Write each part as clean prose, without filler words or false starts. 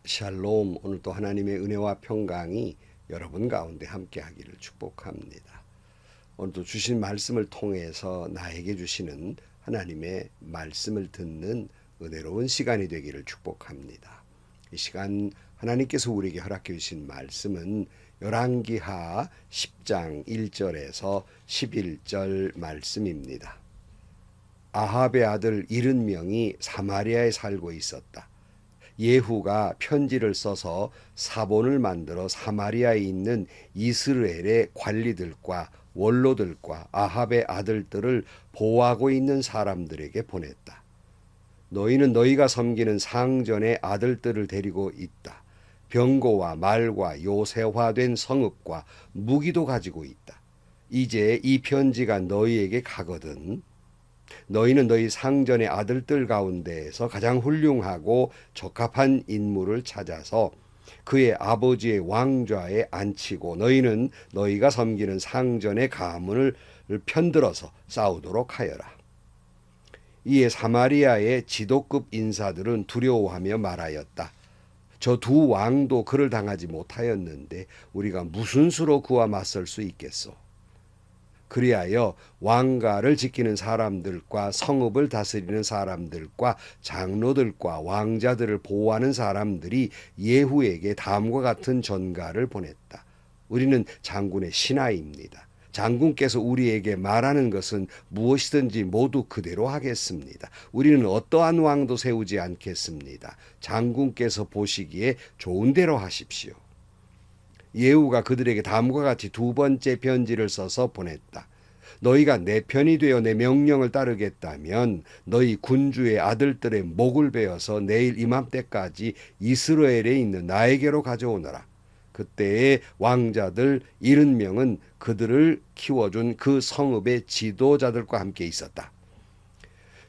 샬롬. 오늘도 하나님의 은혜와 평강이 여러분 가운데 함께하기를 축복합니다. 오늘도 주신 말씀을 통해서 나에게 주시는 하나님의 말씀을 듣는 은혜로운 시간이 되기를 축복합니다. 이 시간 하나님께서 우리에게 허락해 주신 말씀은 열왕기하 10장 1절에서 11절 말씀입니다. 아합의 아들 70명이 사마리아에 살고 있었다. 예후가 편지를 써서 사본을 만들어 사마리아에 있는 이스라엘의 관리들과 원로들과 아합의 아들들을 보호하고 있는 사람들에게 보냈다. 너희는 너희가 섬기는 상전의 아들들을 데리고 있다. 병거와 말과 요새화된 성읍과 무기도 가지고 있다. 이제 이 편지가 너희에게 가거든. 너희는 너희 상전의 아들들 가운데에서 가장 훌륭하고 적합한 인물을 찾아서 그의 아버지의 왕좌에 앉히고 너희는 너희가 섬기는 상전의 가문을 편들어서 싸우도록 하여라. 이에 사마리아의 지도급 인사들은 두려워하며 말하였다. 저 두 왕도 그를 당하지 못하였는데 우리가 무슨 수로 그와 맞설 수 있겠소? 그리하여 왕가를 지키는 사람들과 성읍을 다스리는 사람들과 장로들과 왕자들을 보호하는 사람들이 예후에게 다음과 같은 전가를 보냈다. 우리는 장군의 신하입니다. 장군께서 우리에게 말하는 것은 무엇이든지 모두 그대로 하겠습니다. 우리는 어떠한 왕도 세우지 않겠습니다. 장군께서 보시기에 좋은 대로 하십시오. 예후가 그들에게 다음과 같이 두 번째 편지를 써서 보냈다. 너희가 내 편이 되어 내 명령을 따르겠다면 너희 군주의 아들들의 목을 베어서 내일 이맘때까지 이스라엘에 있는 나에게로 가져오너라. 그때의 왕자들 70명은 그들을 키워준 그 성읍의 지도자들과 함께 있었다.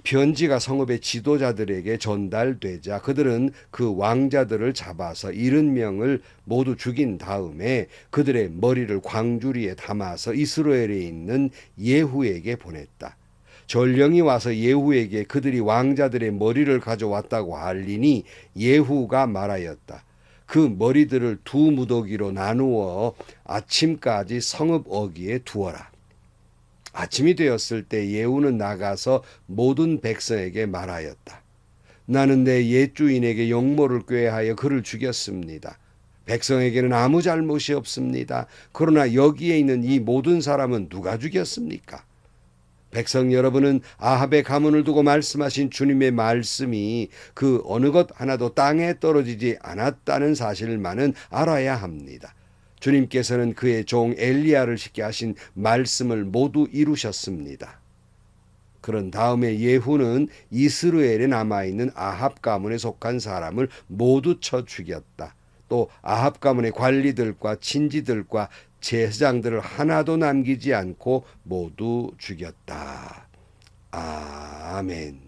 편지가 성읍의 지도자들에게 전달되자 그들은 그 왕자들을 잡아서 70명을 모두 죽인 다음에 그들의 머리를 광주리에 담아서 이스라엘에 있는 예후에게 보냈다. 전령이 와서 예후에게 그들이 왕자들의 머리를 가져왔다고 알리니 예후가 말하였다. 그 머리들을 두 무더기로 나누어 아침까지 성읍 어귀에 두어라. 아침이 되었을 때 예후는 나가서 모든 백성에게 말하였다. 나는 내 옛 주인에게 영모를 꾀하여 그를 죽였습니다. 백성에게는 아무 잘못이 없습니다. 그러나 여기에 있는 이 모든 사람은 누가 죽였습니까? 백성 여러분은 아합의 가문을 두고 말씀하신 주님의 말씀이 그 어느 것 하나도 땅에 떨어지지 않았다는 사실만은 알아야 합니다. 주님께서는 그의 종 엘리야를 시켜 하신 말씀을 모두 이루셨습니다. 그런 다음에 예후는 이스라엘에 남아있는 아합 가문에 속한 사람을 모두 쳐 죽였다. 또 아합 가문의 관리들과 친지들과 제사장들을 하나도 남기지 않고 모두 죽였다. 아멘.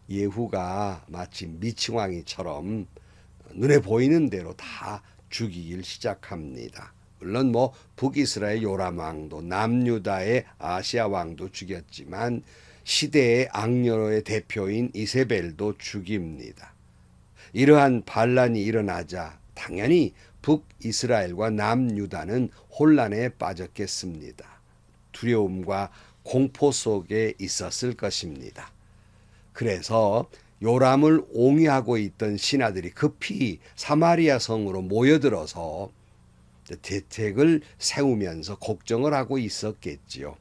예후가 마치 미치광이처럼 눈에 보이는 대로 다 죽이길 시작합니다. 물론 북이스라엘 요람 왕도 남유다의 아시아 왕도 죽였지만 시대의 악녀의 대표인 이세벨도 죽입니다. 이러한 반란이 일어나자 당연히 북이스라엘과 남유다는 혼란에 빠졌겠습니다. 두려움과 공포 속에 있었을 것입니다. 그래서 요람을 옹이하고 있던 신하들이 급히 사마리아 성으로 모여들어서 대책을 세우면서 걱정을 하고 있었겠지요.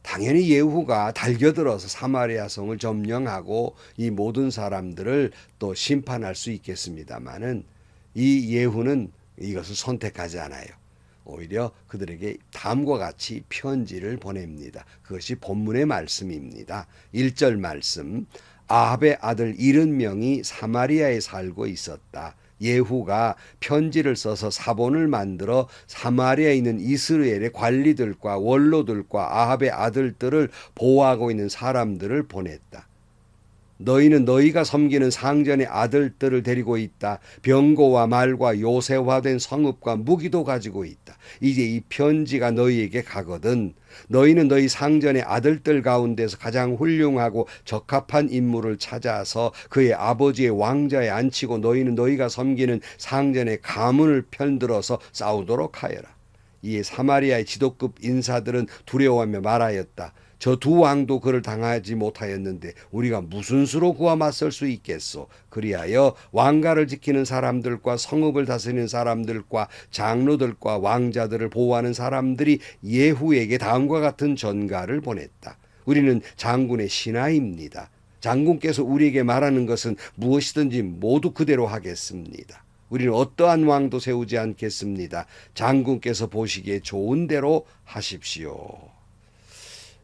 당연히 예후가 달겨들어서 사마리아 성을 점령하고 이 모든 사람들을 또 심판할 수 있겠습니다마는 이 예후는 이것을 선택하지 않아요. 오히려 그들에게 다음과 같이 편지를 보냅니다. 그것이 본문의 말씀입니다. 1절 말씀. 아합의 아들 70명이 사마리아에 살고 있었다. 예후가 편지를 써서 사본을 만들어 사마리아에 있는 이스라엘의 관리들과 원로들과 아합의 아들들을 보호하고 있는 사람들을 보냈다. 너희는 너희가 섬기는 상전의 아들들을 데리고 있다. 병거와 말과 요새화된 성읍과 무기도 가지고 있다. 이제 이 편지가 너희에게 가거든. 너희는 너희 상전의 아들들 가운데서 가장 훌륭하고 적합한 인물을 찾아서 그의 아버지의 왕자에 앉히고 너희는 너희가 섬기는 상전의 가문을 편들어서 싸우도록 하여라. 이에 사마리아의 지도급 인사들은 두려워하며 말하였다. 저 두 왕도 그를 당하지 못하였는데 우리가 무슨 수로 그와 맞설 수 있겠소. 그리하여 왕가를 지키는 사람들과 성읍을 다스리는 사람들과 장로들과 왕자들을 보호하는 사람들이 예후에게 다음과 같은 전가를 보냈다. 우리는 장군의 신하입니다. 장군께서 우리에게 말하는 것은 무엇이든지 모두 그대로 하겠습니다. 우리는 어떠한 왕도 세우지 않겠습니다. 장군께서 보시기에 좋은 대로 하십시오.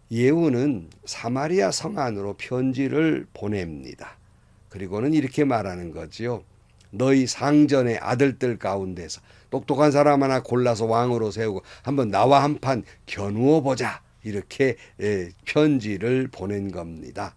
예후는 사마리아 성 안으로 편지를 보냅니다. 그리고는 이렇게 말하는 거지요. 너희 상전의 아들들 가운데서 똑똑한 사람 하나 골라서 왕으로 세우고 한번 나와 한판 겨누어 보자. 이렇게 편지를 보낸 겁니다.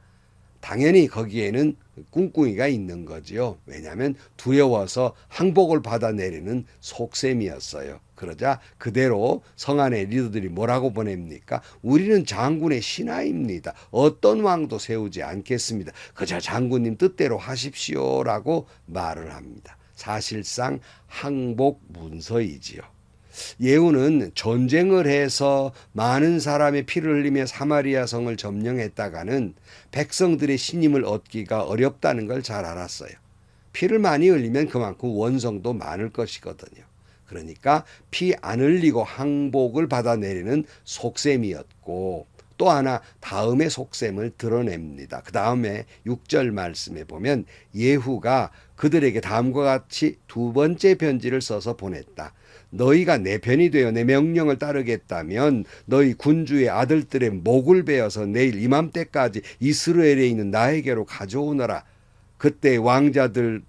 당연히 거기에는 꿍꿍이가 있는 거지요. 왜냐하면 두려워서 항복을 받아내리는 속셈이었어요. 그러자 그대로 성 안의 리더들이 뭐라고 보냅니까? 우리는 장군의 신하입니다. 어떤 왕도 세우지 않겠습니다. 그저 장군님 뜻대로 하십시오라고 말을 합니다. 사실상 항복 문서이지요. 예후는 전쟁을 해서 많은 사람의 피를 흘리며 사마리아 성을 점령했다가는 백성들의 신임을 얻기가 어렵다는 걸 잘 알았어요. 피를 많이 흘리면 그만큼 원성도 많을 것이거든요. 그러니까 피 안 흘리고 항복을 받아내리는 속셈이었고, 또 하나 다음의 속셈을 드러냅니다. 그 다음에 6절 말씀에 보면 예후가 그들에게 다음과 같이 두 번째 편지를 써서 보냈다. 너희가 내 편이 되어 내 명령을 따르겠다면 너희 군주의 아들들의 목을 베어서 내일 이맘때까지 이스라엘에 있는 나에게로 가져오너라. 그때 왕자들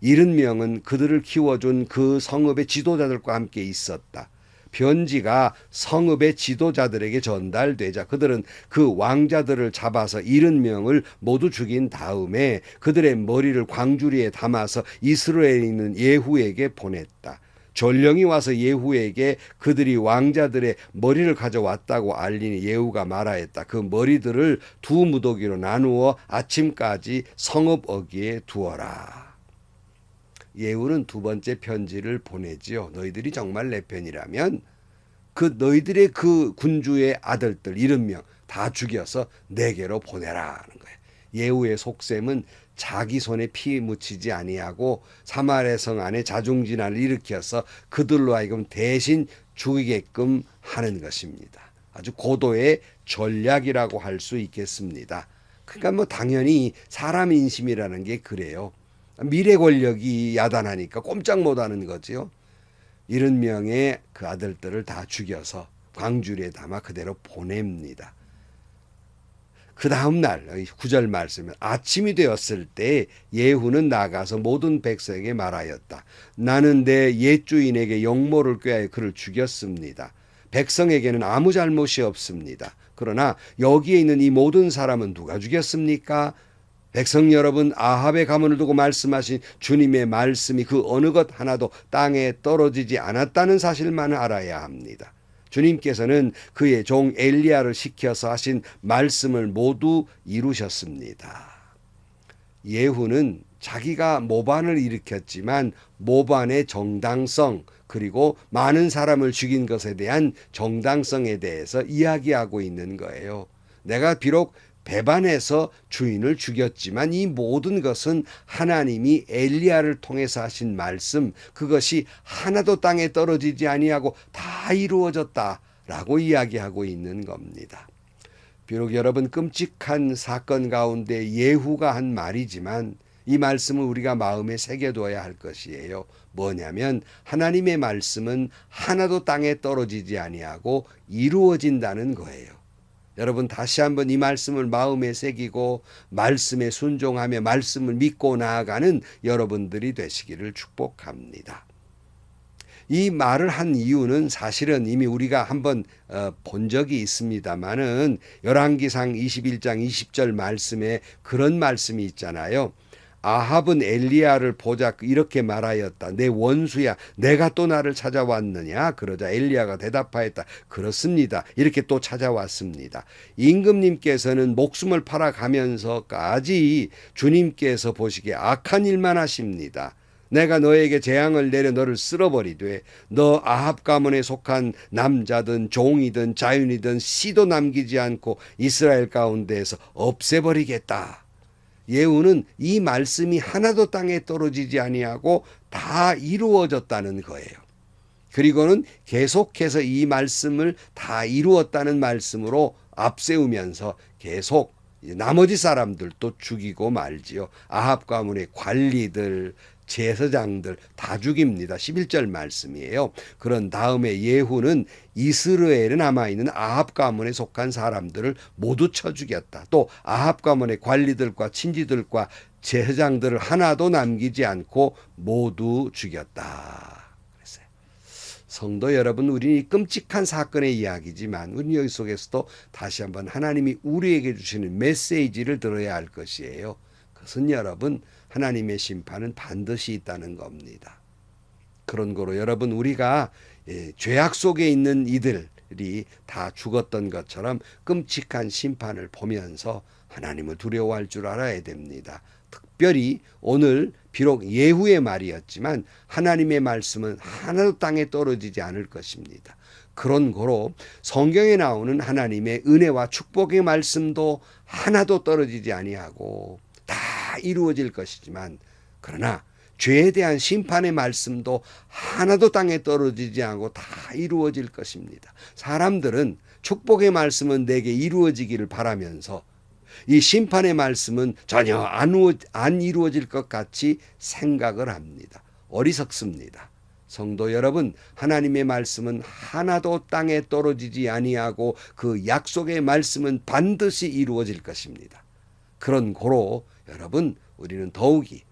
70명은 그들을 키워준 그 성읍의 지도자들과 함께 있었다. 편지가 성읍의 지도자들에게 전달되자 그들은 그 왕자들을 잡아서 70명을 모두 죽인 다음에 그들의 머리를 광주리에 담아서 이스라엘에 있는 예후에게 보냈다. 전령이 와서 예후에게 그들이 왕자들의 머리를 가져왔다고 알리니 예후가 말하였다. 그 머리들을 두 무더기로 나누어 아침까지 성읍 어귀에 두어라. 예후는 두 번째 편지를 보내지요. 너희들이 정말 내 편이라면 그 너희들의 그 군주의 아들들 70명 다 죽여서 내게로 보내라 하는 거예요. 예후의 속셈은 자기 손에 피 묻히지 아니하고 사마리아 성 안에 자중진화를 일으켜서 그들로 하여금 대신 죽이게끔 하는 것입니다. 아주 고도의 전략이라고 할 수 있겠습니다. 그러니까 뭐 당연히 사람 인심이라는 게 그래요. 미래 권력이 야단하니까 꼼짝 못하는 거지요. 70명의 그 아들들을 다 죽여서 광주리에 담아 그대로 보냅니다. 그 다음 날 9절 말씀은 아침이 되었을 때 예후는 나가서 모든 백성에게 말하였다. 나는 내 옛 주인에게 영모를 꾀하여 그를 죽였습니다. 백성에게는 아무 잘못이 없습니다. 그러나 여기에 있는 이 모든 사람은 누가 죽였습니까? 백성 여러분, 아합의 가문을 두고 말씀하신 주님의 말씀이 그 어느 것 하나도 땅에 떨어지지 않았다는 사실만 알아야 합니다. 주님께서는 그의 종 엘리야를 시켜서 하신 말씀을 모두 이루셨습니다. 예후는 자기가 모반을 일으켰지만 모반의 정당성 그리고 많은 사람을 죽인 것에 대한 정당성에 대해서 이야기하고 있는 거예요. 내가 비록 배반해서 주인을 죽였지만 이 모든 것은 하나님이 엘리야를 통해서 하신 말씀, 그것이 하나도 땅에 떨어지지 아니하고 다 이루어졌다라고 이야기하고 있는 겁니다. 비록 여러분 끔찍한 사건 가운데 예후가 한 말이지만 이 말씀을 우리가 마음에 새겨둬야 할 것이에요. 뭐냐면 하나님의 말씀은 하나도 땅에 떨어지지 아니하고 이루어진다는 거예요. 여러분 다시 한번 이 말씀을 마음에 새기고 말씀에 순종하며 말씀을 믿고 나아가는 여러분들이 되시기를 축복합니다. 이 말을 한 이유는 사실은 이미 우리가 한번 본 적이 있습니다만은 열왕기상 21장 20절 말씀에 그런 말씀이 있잖아요. 아합은 엘리야를 보자 이렇게 말하였다. 내 원수야, 내가 또 나를 찾아왔느냐? 그러자 엘리야가 대답하였다. 그렇습니다. 이렇게 또 찾아왔습니다. 임금님께서는 목숨을 팔아가면서까지 주님께서 보시기에 악한 일만 하십니다. 내가 너에게 재앙을 내려 너를 쓸어버리되 너 아합 가문에 속한 남자든 종이든 자윤이든 씨도 남기지 않고 이스라엘 가운데에서 없애버리겠다. 예후는 이 말씀이 하나도 땅에 떨어지지 아니하고 다 이루어졌다는 거예요. 그리고는 계속해서 이 말씀을 다 이루었다는 말씀으로 앞세우면서 계속 나머지 사람들도 죽이고 말지요. 아합 가문의 관리들, 제사장들 다 죽입니다. 11절 말씀이에요. 그런 다음에 예후는 이스라엘에 남아있는 아합 가문에 속한 사람들을 모두 쳐 죽였다. 또 아합 가문의 관리들과 친지들과 제사장들을 하나도 남기지 않고 모두 죽였다. 그랬어요. 성도 여러분, 우리는 이 끔찍한 사건의 이야기지만 우리 여기 속에서도 다시 한번 하나님이 우리에게 주시는 메시지를 들어야 할 것이에요. 그것은 여러분, 하나님의 심판은 반드시 있다는 겁니다. 그런 거로 여러분, 우리가 죄악 속에 있는 이들이 다 죽었던 것처럼 끔찍한 심판을 보면서 하나님을 두려워할 줄 알아야 됩니다. 특별히 오늘 비록 예후의 말이었지만 하나님의 말씀은 하나도 땅에 떨어지지 않을 것입니다. 그런 거로 성경에 나오는 하나님의 은혜와 축복의 말씀도 하나도 떨어지지 아니하고 다 이루어질 것이지만, 그러나 죄에 대한 심판의 말씀도 하나도 땅에 떨어지지 않고 다 이루어질 것입니다. 사람들은 축복의 말씀은 내게 이루어지기를 바라면서 이 심판의 말씀은 전혀 안 이루어질 것 같이 생각을 합니다. 어리석습니다. 성도 여러분, 하나님의 말씀은 하나도 땅에 떨어지지 아니하고 그 약속의 말씀은 반드시 이루어질 것입니다. 그런 고로 여러분, 우리는 더욱이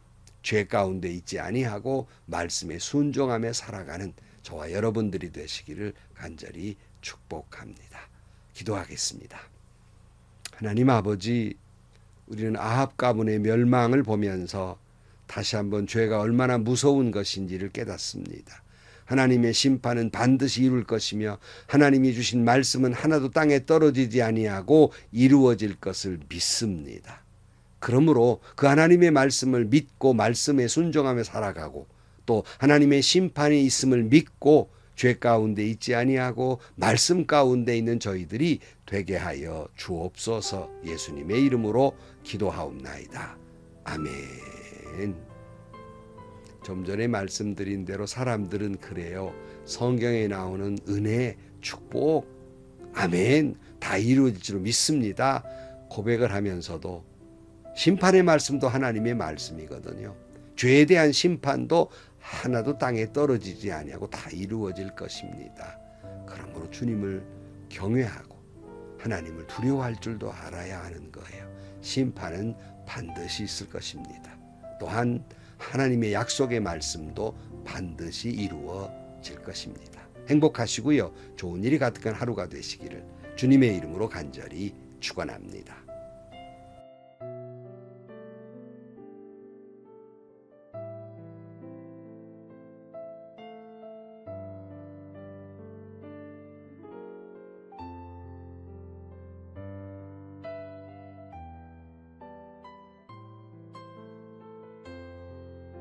죄 가운데 있지 아니하고 말씀에 순종하며 살아가는 저와 여러분들이 되시기를 간절히 축복합니다. 기도하겠습니다. 하나님 아버지, 우리는 아합 가문의 멸망을 보면서 다시 한번 죄가 얼마나 무서운 것인지를 깨닫습니다. 하나님의 심판은 반드시 이룰 것이며 하나님이 주신 말씀은 하나도 땅에 떨어지지 아니하고 이루어질 것을 믿습니다. 그러므로 그 하나님의 말씀을 믿고 말씀에 순종하며 살아가고 또 하나님의 심판이 있음을 믿고 죄 가운데 있지 아니하고 말씀 가운데 있는 저희들이 되게 하여 주옵소서. 예수님의 이름으로 기도하옵나이다. 아멘. 좀 전에 말씀드린 대로 사람들은 그래요. 성경에 나오는 은혜, 축복, 아멘, 다 이루어질 줄 믿습니다. 고백을 하면서도 심판의 말씀도 하나님의 말씀이거든요. 죄에 대한 심판도 하나도 땅에 떨어지지 아니하고 다 이루어질 것입니다. 그러므로 주님을 경외하고 하나님을 두려워할 줄도 알아야 하는 거예요. 심판은 반드시 있을 것입니다. 또한 하나님의 약속의 말씀도 반드시 이루어질 것입니다. 행복하시고요. 좋은 일이 가득한 하루가 되시기를 주님의 이름으로 간절히 축원합니다.